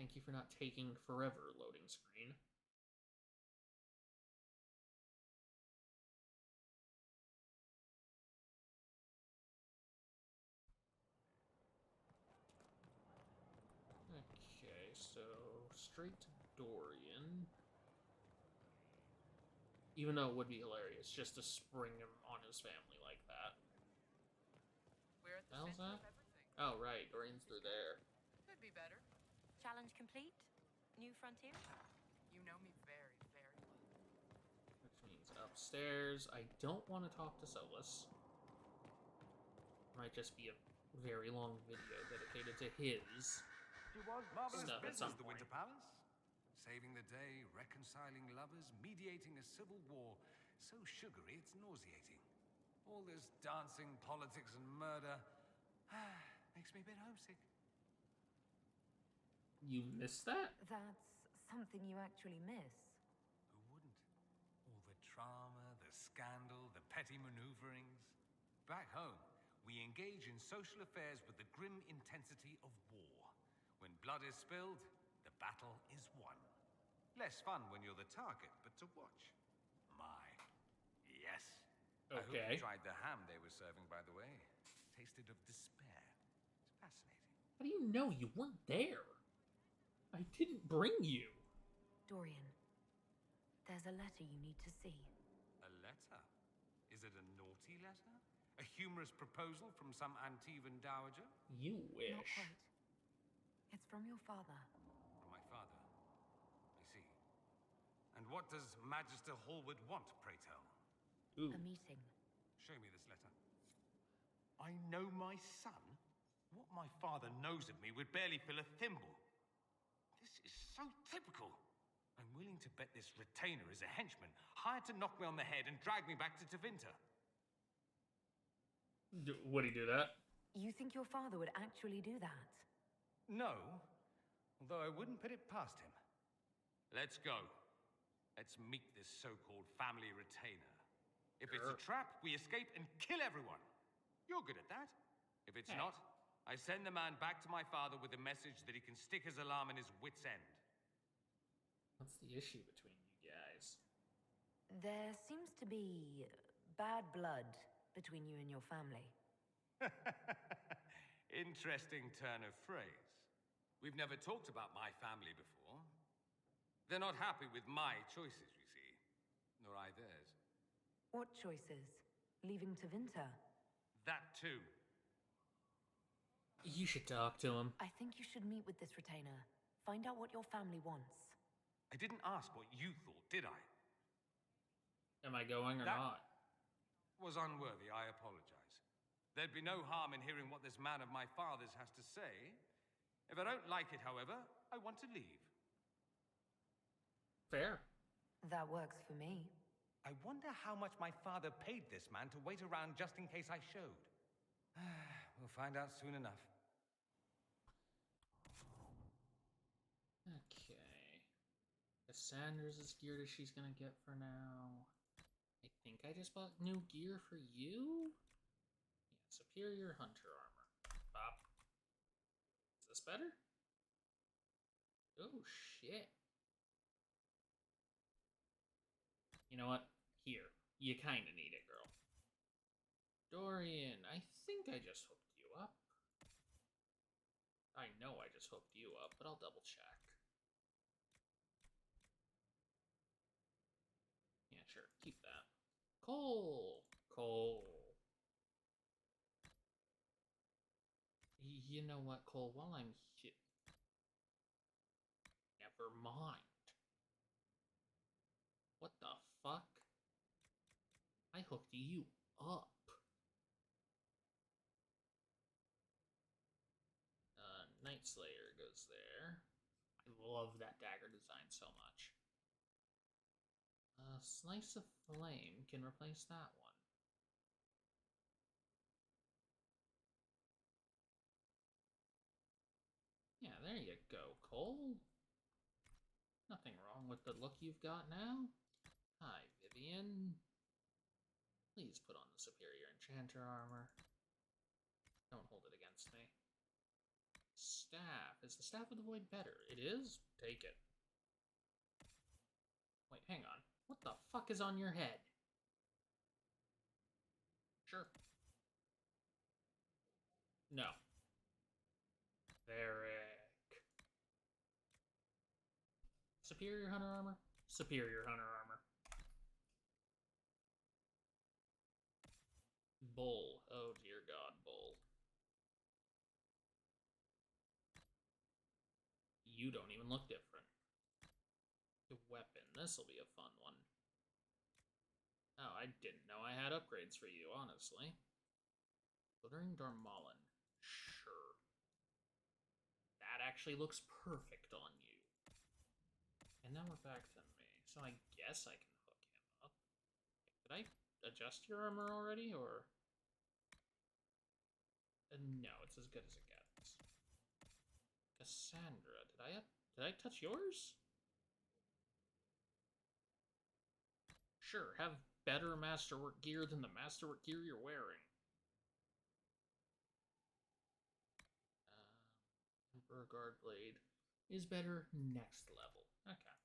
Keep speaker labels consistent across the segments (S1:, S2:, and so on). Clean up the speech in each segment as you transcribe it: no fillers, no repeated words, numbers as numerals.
S1: Thank you for not taking forever, loading screen. Okay, so straight to Dorian. Even though it would be hilarious just to spring him on his family like that.
S2: We're at the
S1: How's
S2: center
S1: that?
S2: of everything.
S1: Oh, right, Dorian's through there.
S2: Could be better.
S3: Challenge complete? New frontiers?
S2: You know me very, very well.
S1: Which means upstairs. I don't want to talk to Solus. Might just be a very long video dedicated to his
S4: She was marvelous
S1: stuff at some
S4: business, the
S1: point.
S4: Winter Palace. Saving the day, reconciling lovers, mediating a civil war. So sugary, it's nauseating. All this dancing, politics, and murder makes me a bit homesick.
S1: You missed that?
S3: That's something you actually miss.
S4: Who wouldn't? All the drama, the scandal, the petty maneuverings. Back home, we engage in social affairs with the grim intensity of war. When blood is spilled, the battle is won. Less fun when you're the target, but to watch. My, yes. I hope
S1: Okay.
S4: you tried the ham they were serving, by the way. Tasted of despair. It's fascinating.
S1: How do you know you weren't there? I didn't bring you.
S3: Dorian, there's a letter you need to see.
S4: A letter? Is it a naughty letter? A humorous proposal from some Antivan dowager?
S1: You wish.
S3: Not quite. It's from your father.
S4: From my father. I see. And what does Magister Hallward want, pray tell?
S1: Ooh.
S3: A meeting.
S4: Show me this letter.
S5: I know my son? What my father knows of me would barely fill a thimble. This is so typical.
S4: I'm willing to bet this retainer is a henchman, hired to knock me on the head and drag me back to Tevinter.
S1: Would he do that?
S3: You think your father would actually do that?
S4: No, although I wouldn't put it past him. Let's go. Let's meet this so-called family retainer. If it's a trap, we escape and kill everyone. You're good at that. If it's
S1: Hey.
S4: not, I send the man back to my father with a message that he can stick his alarm in his wit's end.
S1: What's the issue between you guys?
S3: There seems to be bad blood between you and your family.
S4: Interesting turn of phrase. We've never talked about my family before. They're not happy with my choices, you see. Nor I theirs.
S3: What choices? Leaving Tevinter?
S4: That too.
S1: You should talk to him.
S3: I think you should meet with this retainer. Find out what your family wants.
S4: I didn't ask what you thought, did I?
S1: Am I going or
S4: That-
S1: not?
S4: Was unworthy, I apologize. There'd be no harm in hearing what this man of my father's has to say. If I don't like it, however, I want to leave.
S1: Fair.
S3: That works for me.
S4: I wonder how much my father paid this man to wait around just in case I showed. We'll find out soon enough.
S1: Okay. Cassandra's as geared as she's gonna get for now. I think I just bought new gear for you? Yeah, superior hunter armor. Bop. Is this better? Oh, shit. You know what? Here. You kinda need it, girl. Dorian, I think I just hooked you up. I know I just hooked you up, but I'll double check. Yeah, sure. Keep that. Cole! Cole. You know what, Cole? While I'm here... Never mind. What the fuck? I hooked you up. Night Slayer goes there. I love that dagger design so much. Slice of Flame can replace that one. Yeah, there you go, Cole. Nothing wrong with the look you've got now. Hi, Vivian. Please put on the superior enchanter armor. Don't hold it against me. staff. Is the Staff of the Void better? It is? Take it. Wait, hang on. What the fuck is on your head? Sure. No. Varric. Superior Hunter Armor? Superior Hunter Armor. Bull. Oh dear God, Bull. You don't even look different. The weapon. This'll be a fun one. Oh, I didn't know I had upgrades for you, honestly. Glittering Darmalin. Sure. That actually looks perfect on you. And now we're back to me. So I guess I can hook him up. Did I adjust your armor already, or... no, it's as good as it gets. Cassandra, did I touch yours? Sure, have better masterwork gear than the masterwork gear you're wearing. Emperor Guard Blade is better next level. Okay.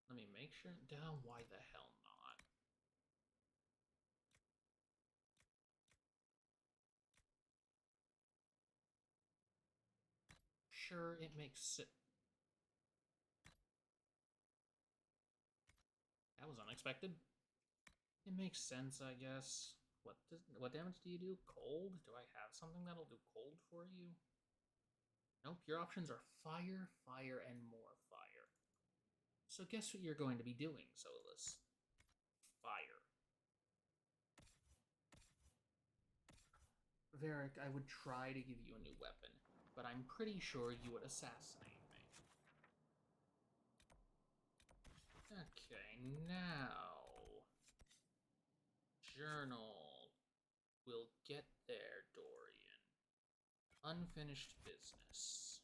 S1: Let me make sure. Down, why the hell not? Sure, it makes it. That was unexpected. It makes sense, I guess. What damage do you do? Cold? Do I have something that'll do cold for you? Nope, your options are fire, fire, and more fire. So guess what you're going to be doing, Solus? Fire. Varric, I would try to give you a new weapon, but I'm pretty sure you would assassinate me. Okay, now... Journal. We'll get there, Dorian. Unfinished business.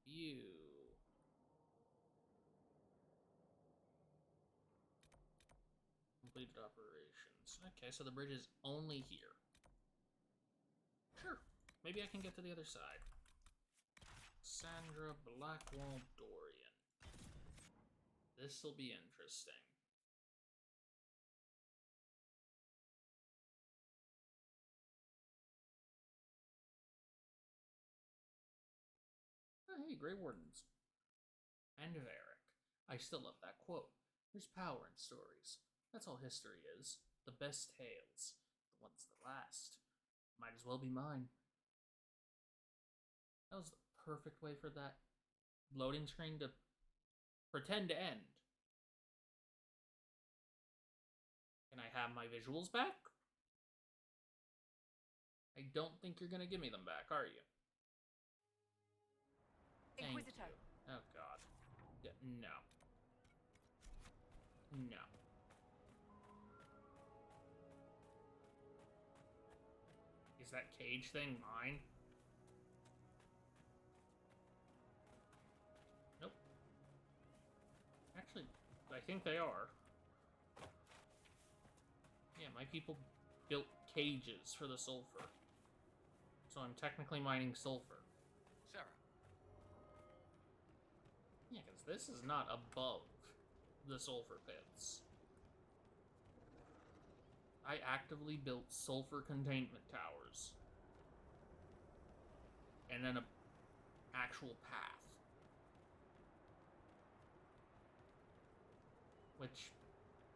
S1: View. Completed operations. Okay, so the bridge is only here. Sure. Maybe I can get to the other side. Sandra, Blackwall, Dorian. This'll be interesting. Oh, hey, Grey Wardens. And Varric. I still love that quote. There's power in stories. That's all history is. The best tales. The ones that last. Might as well be mine. That was the perfect way for that loading screen to pretend to end. Can I have my visuals back? I don't think you're gonna give me them back, are you?
S2: Inquisitor.
S1: Thank you. Oh god. Yeah, no. No. Is that cage thing mine? Nope. Actually, I think they are. Yeah, my people built cages for the sulfur. So I'm technically mining sulfur.
S4: Sarah.
S1: Yeah, because this is not above the sulfur pits. I actively built sulfur containment towers. And then an actual path. Which,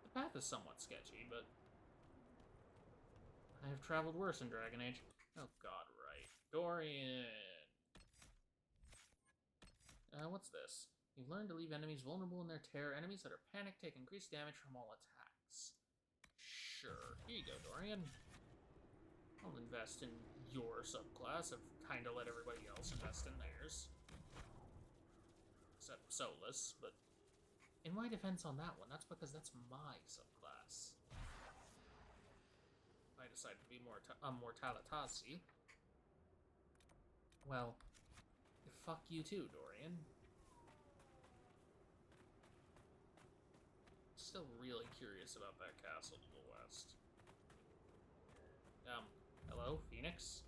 S1: the path is somewhat sketchy, but I have traveled worse in Dragon Age. Oh god, right. Dorian! What's this? You've learned to leave enemies vulnerable in their terror. Enemies that are panicked take increased damage from all attacks. Sure. Here you go, Dorian. I'll invest in your subclass. I've kind of let everybody else invest in theirs. Except Solus, but... in my defense on that one, that's because that's my subclass. I decided to be more Mortalitasi. Well, fuck you too, Dorian. Still really curious about that castle to the west. Hello? Phoenix.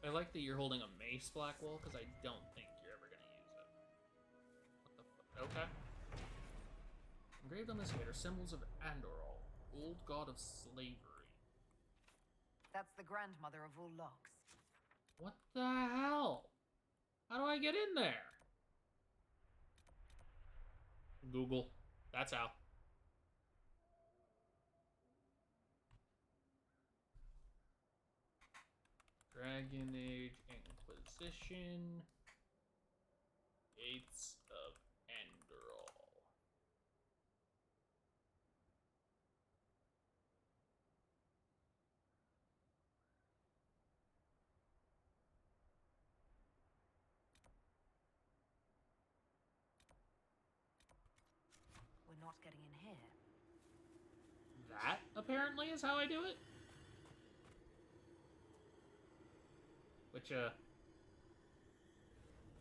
S1: I like that you're holding a mace, Blackwall, because I don't think you're ever going to use it. What the fuck? Okay. Engraved on this gate are symbols of Andorol, old god of slavery.
S3: That's the grandmother of all locks.
S1: What the hell? How do I get in there? Google. That's how. Dragon Age Inquisition. Gates of Andorol.
S3: We're not getting in here.
S1: That, apparently, is how I do it. Which,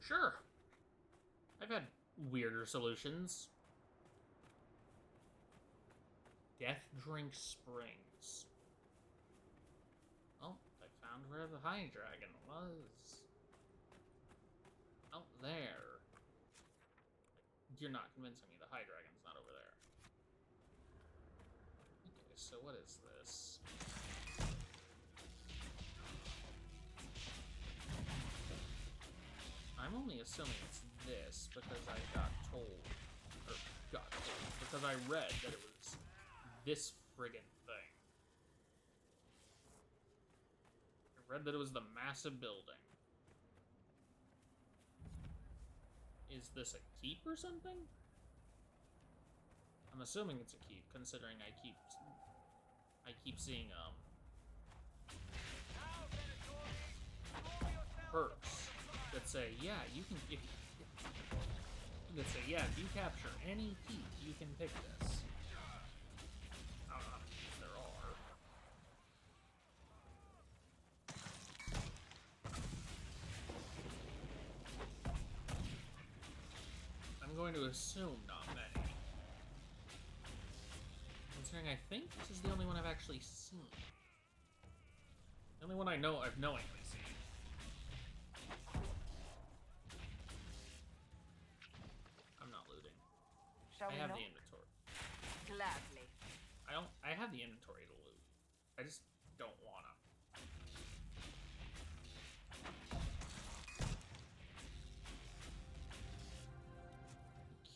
S1: sure. I've had weirder solutions. Death Drink Springs. Oh, I found where the High Dragon was. Out there. You're not convincing me the High Dragon's not over there. Okay, so what is this? I'm only assuming it's this because I got told, because I read that it was this friggin' thing. I read that it was the massive building. Is this a keep or something? I'm assuming it's a keep, considering I keep seeing perks that say, yeah, you can if you capture any keep, you can pick this. I don't know how many keys there are. I'm going to assume not many. Considering I think this is the only one I've actually seen. The only one I know I've knowingly seen. I'm not looting.
S3: Shall
S1: I
S3: we
S1: have
S3: not?
S1: the inventory.
S3: Gladly.
S1: I have the inventory to loot. I just don't wanna.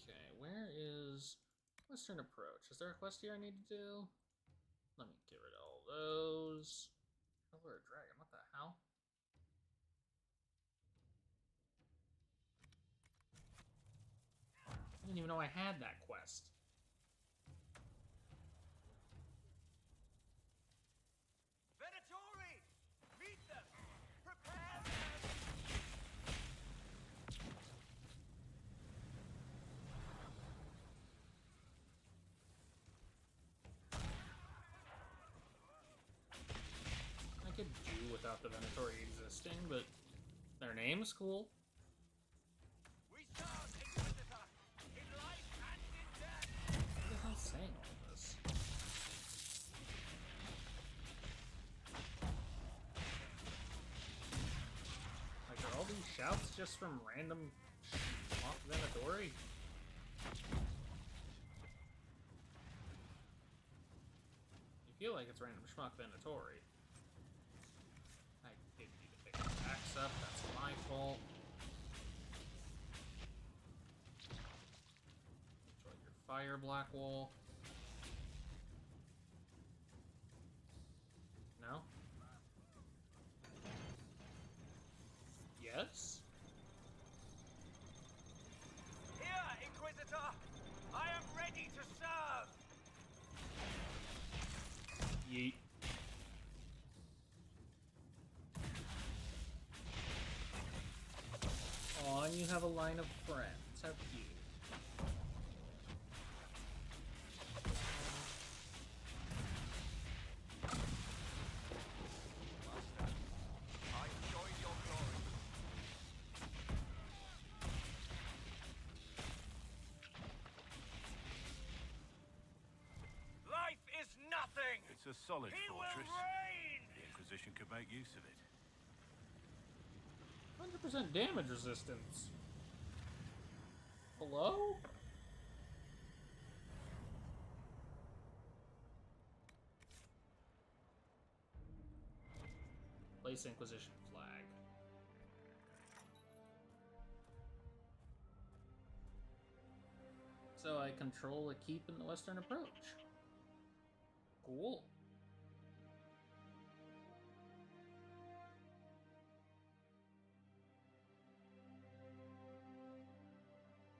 S1: Okay, where is Western Approach? Is there a quest here I need to do? Let me get rid of all those. Color of Dragon, what the hell? I didn't even know I had that quest.
S5: Venatori! Meet them! Prepare them!
S1: I could do without the Venatori existing, but their name's cool.
S5: We serve Inquisitor in life and in death!
S1: What the hell's saying all this? Like, are all these shouts just from random schmuck Venatori? You feel like it's random schmuck Venatori. I didn't need to pick the axe up, that's my fault. Enjoy your fire, Blackwall. No? Yes?
S5: Here, Inquisitor! I am ready to serve!
S1: Yeet. Aw, and you have a line of friends. How cute.
S5: Master, I join your glory.
S6: a solid
S7: He will
S6: fortress.
S7: reign!
S6: The Inquisition could make use of it.
S1: 100% damage resistance. Hello? Place Inquisition flag. So I control a keep in the western approach. Cool.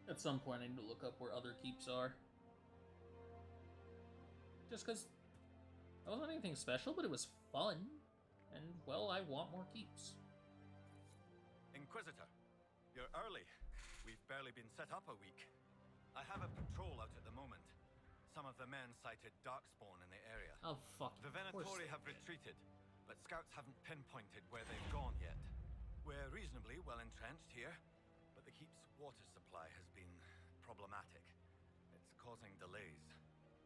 S1: At some point I need to look up where other keeps are. Just because it wasn't anything special, but it was fun. And, well, I want more keeps.
S7: Inquisitor, you're early. We've barely been set up a week. I have a patrol out at the moment. Some of the men cited darkspawn in the area.
S1: Oh, fuck.
S7: The
S1: of course
S7: Venatori
S1: they
S7: have
S1: did.
S7: retreated, but scouts haven't pinpointed where they've gone yet. We're reasonably well entrenched here, but the keep's water supply has been problematic. It's causing delays.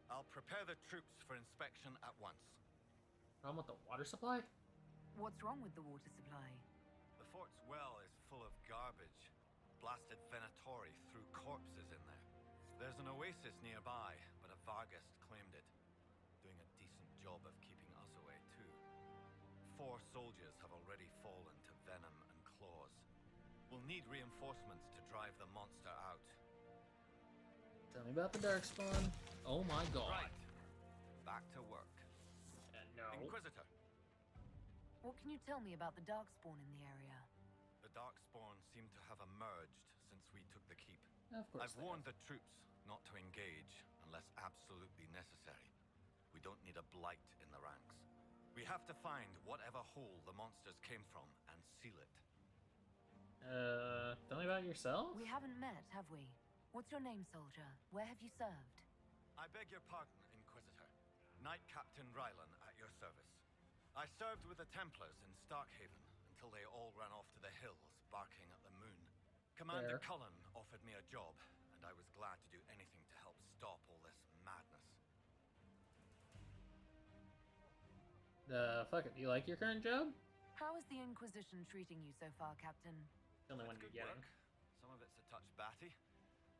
S7: I'll prepare the troops for inspection at once.
S1: Problem with the water supply?
S3: What's wrong with the water supply?
S7: The fort's well is full of garbage. Blasted Venatori threw corpses in there. There's an oasis nearby, but a Vargast claimed it. Doing a decent job of keeping us away, too. 4 soldiers have already fallen to venom and claws. We'll need reinforcements to drive the monster out.
S1: Tell me about the Darkspawn. Oh my god.
S7: Right. Back to work.
S1: No.
S7: Inquisitor,
S3: What can you tell me about the darkspawn in the area?
S7: the Darkspawn seem to have emerged since we took the keep.
S1: Of course
S7: I've
S1: they
S7: warned
S1: have.
S7: the troops not to engage unless absolutely necessary. We don't need a blight in the ranks. We have to find whatever hole the monsters came from and seal it.
S1: Tell me about yourself?
S3: We haven't met, have we? What's your name, soldier? Where have you served?
S7: I beg your pardon, Inquisitor. Knight Captain Rylan at your service. I served with the Templars in Starkhaven until they all ran off to the hills, barking at the moon. Commander
S1: Fair.
S7: Cullen offered me a job, and I was glad to do anything to help stop all this madness.
S1: Fuck it. Do you like your current job?
S3: How is the Inquisition treating you so far, Captain?
S1: Tell me when
S7: It's
S1: you're
S7: good
S1: getting.
S7: work. Some of it's a touch batty,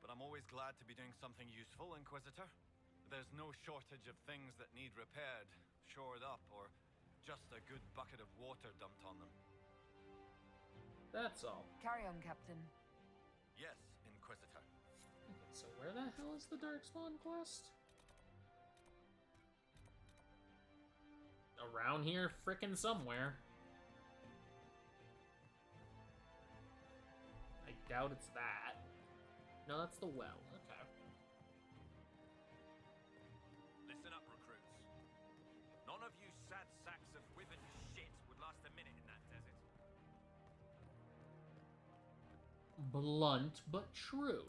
S7: but I'm always glad to be doing something useful, Inquisitor. There's no shortage of things that need repaired, shored up, or just a good bucket of water dumped on them.
S1: That's all.
S3: Carry on, Captain.
S7: Yes, Inquisitor.
S1: Okay, so where the hell is the Darkspawn quest? Around here, frickin' somewhere. I doubt it's that. No, that's the well. Okay.
S8: Listen up, recruits. None of you sad sacks of withered shit would last a minute in that desert.
S1: Blunt but true.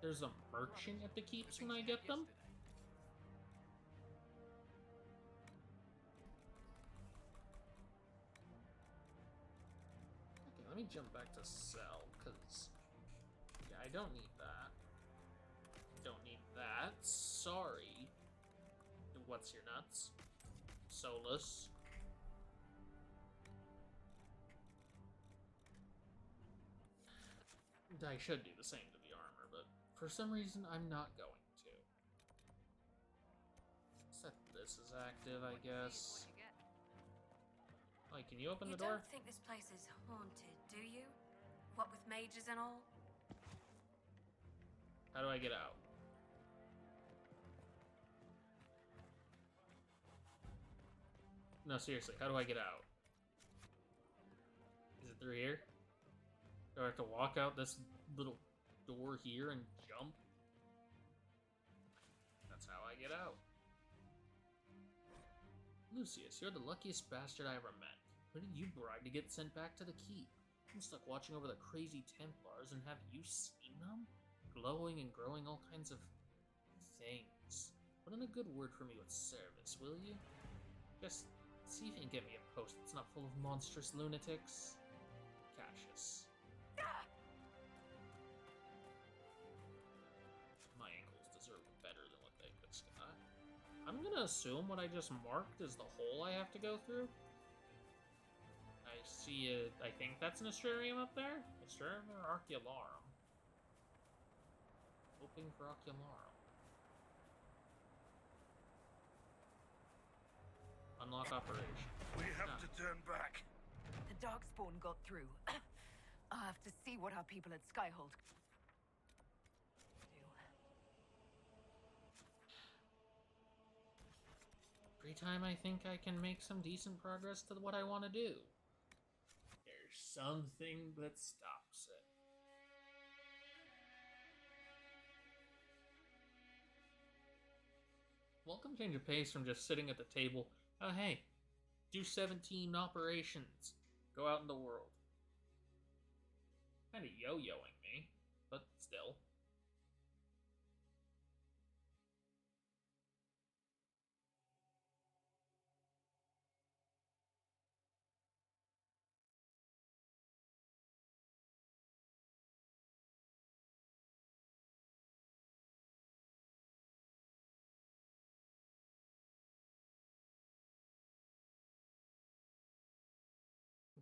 S1: There's a merchant at the keeps when I get them? Okay, let me jump back to sell, because yeah, I don't need that. Don't need that. Sorry. What's your nuts? Solus. I should do the same to the armor, but for some reason I'm not going to. Set this as active, I guess. Wait, can you open the
S9: You
S1: door?
S9: don't think this place is haunted, do you? What with mages and all?
S1: How do I get out? No, seriously, how do I get out? Is it through here? Do I have to walk out this little door here and jump? That's how I get out. Lucius, you're the luckiest bastard I ever met. Who did you bribe to get sent back to the keep? I'm stuck watching over the crazy Templars, and have you seen them? Glowing and growing all kinds of things. Put in a good word for me with service, will you? Just see if you can get me a post that's not full of monstrous lunatics. Cassius. My ankles deserve better than what they just got. I'm gonna assume what I just marked is the hole I have to go through. I see it. I think that's an Astrarium up there? Astrarium or Archeolarum? Hoping for Archeolarum. Unlock operation.
S6: We have to turn back.
S3: The Darkspawn got through. I'll have to see what our people at Skyhold do.
S1: Every time I think I can make some decent progress to what I want to do, there's something that stops it. Welcome change of pace from just sitting at the table. Oh, hey, do 17 operations. Go out in the world. Kind of yo-yoing me, but still.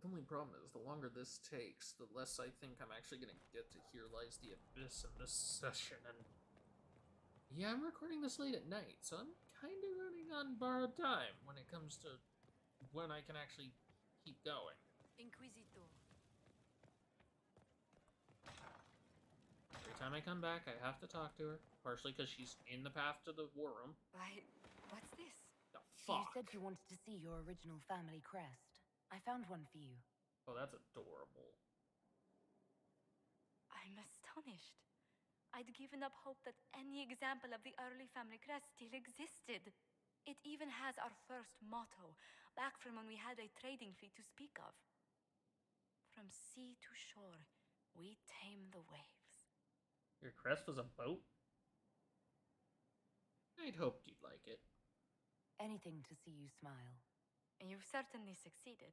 S1: The only problem is, the longer this takes, the less I think I'm actually gonna get to Here Lies the Abyss in this session, and... yeah, I'm recording this late at night, so I'm kinda running on borrowed time when it comes to when I can actually keep going.
S9: Inquisitor.
S1: Every time I come back, I have to talk to her, partially because she's in the path to the war room.
S3: Why, what's this?
S1: The
S3: You
S1: fuck?
S3: said you wanted to see your original family crest. I found one for you.
S1: Oh, that's adorable.
S9: I'm astonished. I'd given up hope that any example of the early family crest still existed. It even has our first motto, back from when we had a trading fleet to speak of. From sea to shore, we tame the waves.
S1: Your crest was a boat? I'd hoped you'd like it.
S3: Anything to see you smile.
S9: You've certainly succeeded.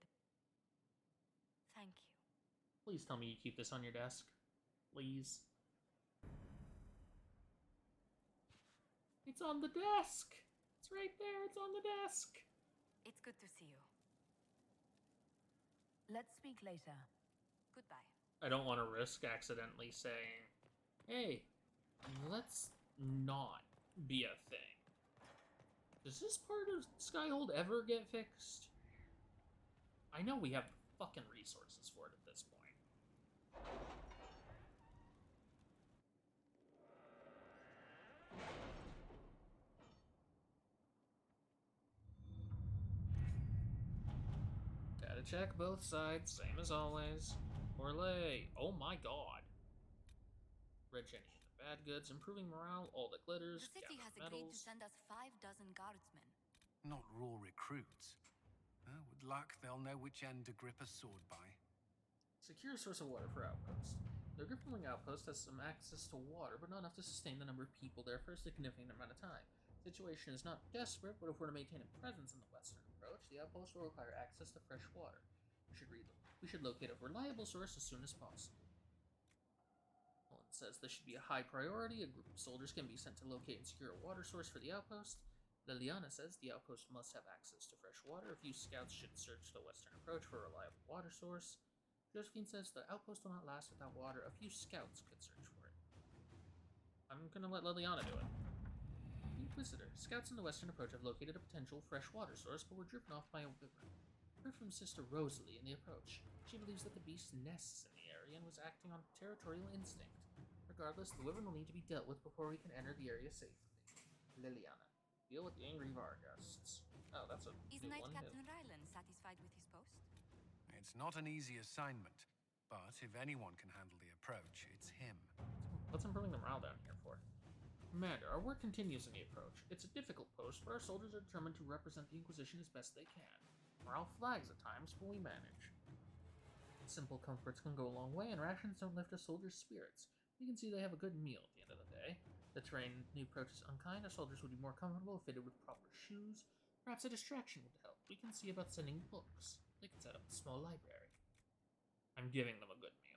S9: Thank you.
S1: Please tell me you keep this on your desk. Please. It's on the desk! It's right there, it's on the desk!
S9: It's good to see you.
S3: Let's speak later.
S9: Goodbye.
S1: I don't want to risk accidentally saying, hey, let's not be a thing. Does this part of Skyhold ever get fixed? I know we have fucking resources for it at this point. Gotta check both sides, same as always. Orlay, oh my god. Red changing the bad goods, improving morale, all that glitters,
S9: The city
S1: gather
S9: has agreed to
S1: metals.
S9: send us 5 dozen guardsmen.
S4: Not raw recruits. With luck, they'll know which end to grip a sword by.
S1: Secure source of water for outpost. The Griffeling outpost has some access to water, but not enough to sustain the number of people there for a significant amount of time. The situation is not desperate, but if we're to maintain a presence in the western approach, the outpost will require access to fresh water. We should locate a reliable source as soon as possible. Mullen says this should be a high priority. A group of soldiers can be sent to locate and secure a water source for the outpost. Liliana says the outpost must have access to fresh water. A few scouts should search the western approach for a reliable water source. Josephine says the outpost will not last without water. A few scouts could search for it. I'm gonna let Liliana do it. Inquisitor. Scouts in the western approach have located a potential fresh water source, but were driven off by a wyvern. Heard from Sister Rosalie in the approach. She believes that the beast nests in the area and was acting on territorial instinct. Regardless, the wyvern will need to be dealt with before we can enter the area safely. Liliana. Deal with the angry Varghasts. Oh, that's a
S9: Is
S1: new
S9: Knight
S1: one.
S9: Captain Ryland satisfied with his post?
S4: It's not an easy assignment, but if anyone can handle the approach, it's him.
S1: What's improving the morale down here for? Commander, our work continues in the approach. It's a difficult post, but our soldiers are determined to represent the Inquisition as best they can. Morale flags at times, but we manage. Simple comforts can go a long way, and rations don't lift a soldier's spirits. You can see they have a good meal at the end of the day. The terrain in the approach is unkind. Our soldiers would be more comfortable fitted with proper shoes. Perhaps a distraction would help. We can see about sending books. They can set up a small library. I'm giving them a good meal.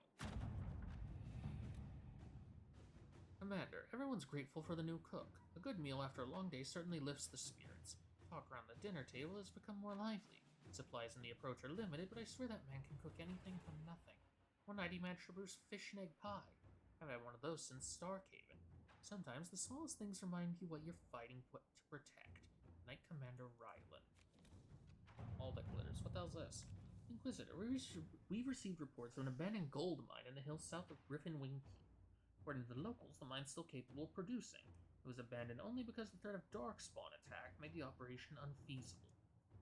S1: Commander, everyone's grateful for the new cook. A good meal after a long day certainly lifts the spirit. Talk around the dinner table has become more lively. Supplies and the approach are limited, but I swear that man can cook anything from nothing. One night he managed to brew fish and egg pie. I've had one of those since Starhaven. Sometimes the smallest things remind you what you're fighting to protect. Knight Commander Ryland. All that glitters. What the hell's this? Inquisitor, we've received reports of an abandoned gold mine in the hills south of Griffin Wing Keep. According to the locals, the mine's still capable of producing. It was abandoned only because the threat of Darkspawn attack made the operation unfeasible.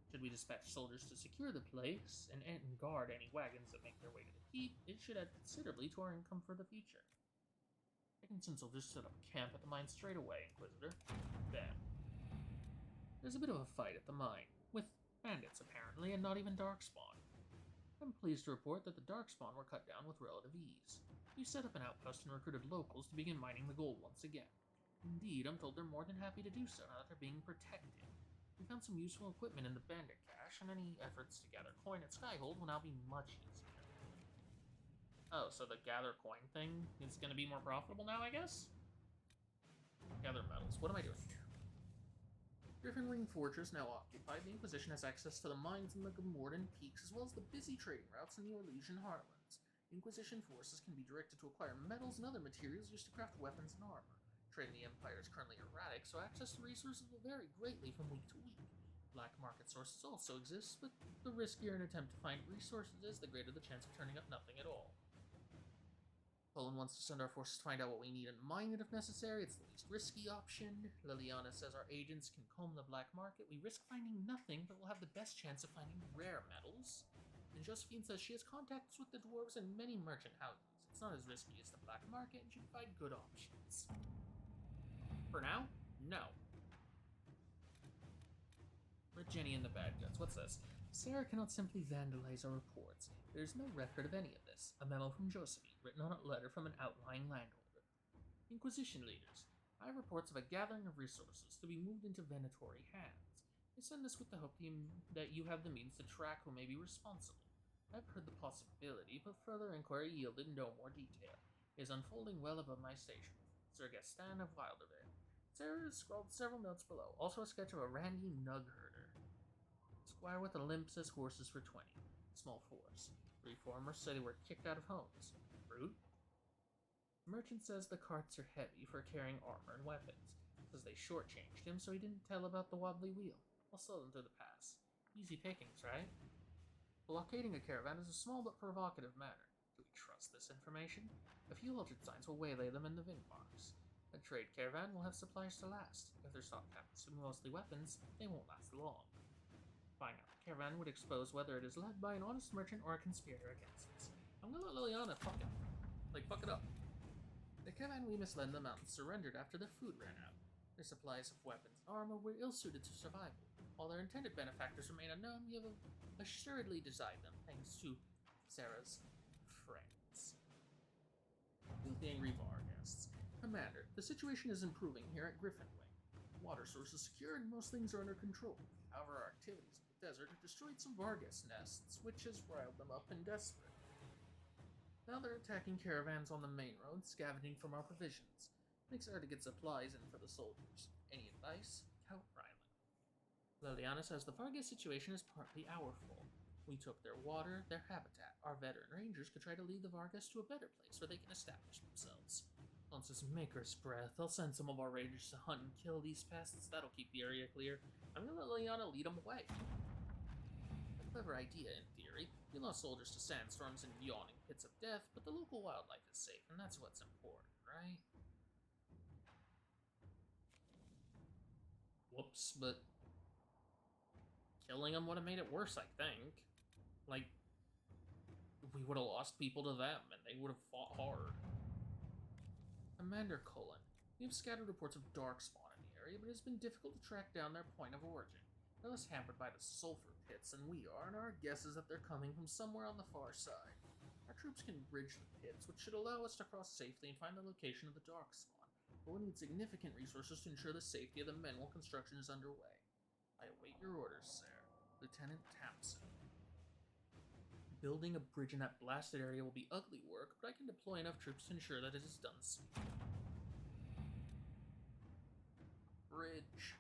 S1: Should we dispatch soldiers to secure the place and guard any wagons that make their way to the keep, it should add considerably to our income for the future. Dickinson soldiers set up camp at the mine straight away, Inquisitor. Bam. There's a bit of a fight at the mine, with bandits apparently, and not even Darkspawn. I'm pleased to report that the Darkspawn were cut down with relative ease. We set up an outpost and recruited locals to begin mining the gold once again. Indeed, I'm told they're more than happy to do so now that they're being protected. We found some useful equipment in the bandit cache, and any efforts to gather coin at Skyhold will now be much easier. Oh, so the gather coin thing is going to be more profitable now, I guess? Gather metals. What am I doing here? Griffin Ring Fortress now occupied. The Inquisition has access to the mines in the Gomordan Peaks, as well as the busy trading routes in the Orlesian Heartlands. Inquisition forces can be directed to acquire metals and other materials used to craft weapons and armor. Trade in the Empire is currently erratic, so access to resources will vary greatly from week to week. Black market sources also exist, but the riskier an attempt to find resources is, the greater the chance of turning up nothing at all. Poland wants to send our forces to find out what we need and mine it if necessary. It's the least risky option. Liliana says our agents can comb the black market. We risk finding nothing, but we'll have the best chance of finding rare metals. And Josephine says she has contacts with the dwarves and many merchant houses. It's not as risky as the black market, and she'd find good options. For now, no. We're Jenny and the bad guts. What's this? Sarah cannot simply vandalize our reports. There's no record of any of this. A memo from Josephine, written on a letter from an outlying landholder. Inquisition leaders. I have reports of a gathering of resources to be moved into Venatori hands. They send this with the hope that you have the means to track who may be responsible. I've heard the possibility, but further inquiry yielded no more detail. It is unfolding well above my station. Sir Gaston of Wildervale. Sarah has scrawled several notes below, also a sketch of a randy nug herder. Squire with a limp says horses for 20. Small force. Reformers say they were kicked out of homes. Fruit. Merchant says the carts are heavy for carrying armor and weapons. Says they shortchanged him, so he didn't tell about the wobbly wheel. I'll sell them through the pass. Easy pickings, right? Blockading a caravan is a small but provocative matter. Do we trust this information? A few altered signs will waylay them in the Vingmarks. A trade caravan will have supplies to last. If their stock happens to be mostly weapons, they won't last long. Buying out the caravan would expose whether it is led by an honest merchant or a conspirator against us. I'm gonna let Liliana fuck it up. The caravan we misled in the mountains surrendered after their food ran out. Their supplies of weapons and armor were ill-suited to survival. While their intended benefactors remain unknown, we have assuredly designed them, thanks to Sarah's friends. The angry Vargas. Commander, the situation is improving here at Griffinwing. Water sources secured and most things are under control. However, our activities in the desert have destroyed some Vargas nests, which has riled them up and desperate. Now they're attacking caravans on the main road, scavenging from our provisions. Makes it hard to get supplies in for the soldiers. Any advice? Count Ryland. Liliana says the Vargas situation is partly our fault. We took their water, their habitat. Our veteran rangers could try to lead the Vargas to a better place where they can establish themselves. Lance's maker's breath. I'll send some of our rangers to hunt and kill these pests. That'll keep the area clear. I'm gonna let Liliana lead them away. A clever idea, in theory. We lost soldiers to sandstorms and yawning pits of death, but the local wildlife is safe, and that's what's important, right? Whoops, but killing them would have made it worse, I think. Like, we would have lost people to them, and they would have fought hard. Commander Cullen, we have scattered reports of Darkspawn in the area, but it has been difficult to track down their point of origin. They're less hampered by the sulfur pits than we are, and our guess is that they're coming from somewhere on the far side. Our troops can bridge the pits, which should allow us to cross safely and find the location of the Darkspawn, but we'll need significant resources to ensure the safety of the men while construction is underway. I await your orders, sir. Lieutenant Tamson. Building a bridge in that blasted area will be ugly work, but I can deploy enough troops to ensure that it is done safely. Bridge.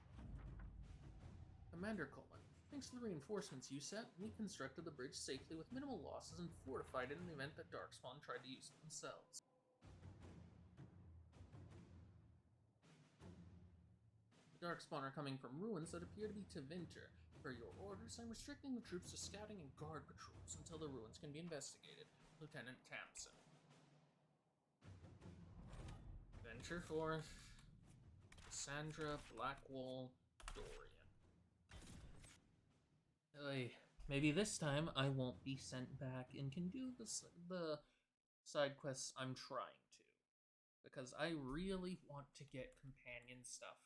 S1: Commander Coleman, thanks to the reinforcements you sent, we constructed the bridge safely with minimal losses and fortified it in the event that Darkspawn tried to use it themselves. The Darkspawn are coming from ruins that appear to be Tevinter. Per your orders, I'm restricting the troops to scouting and guard patrols until the ruins can be investigated. Lieutenant Tamsin. Venture forth. Cassandra, Blackwall, Dorian. Maybe this time I won't be sent back and can do the side quests I'm trying to. Because I really want to get companion stuff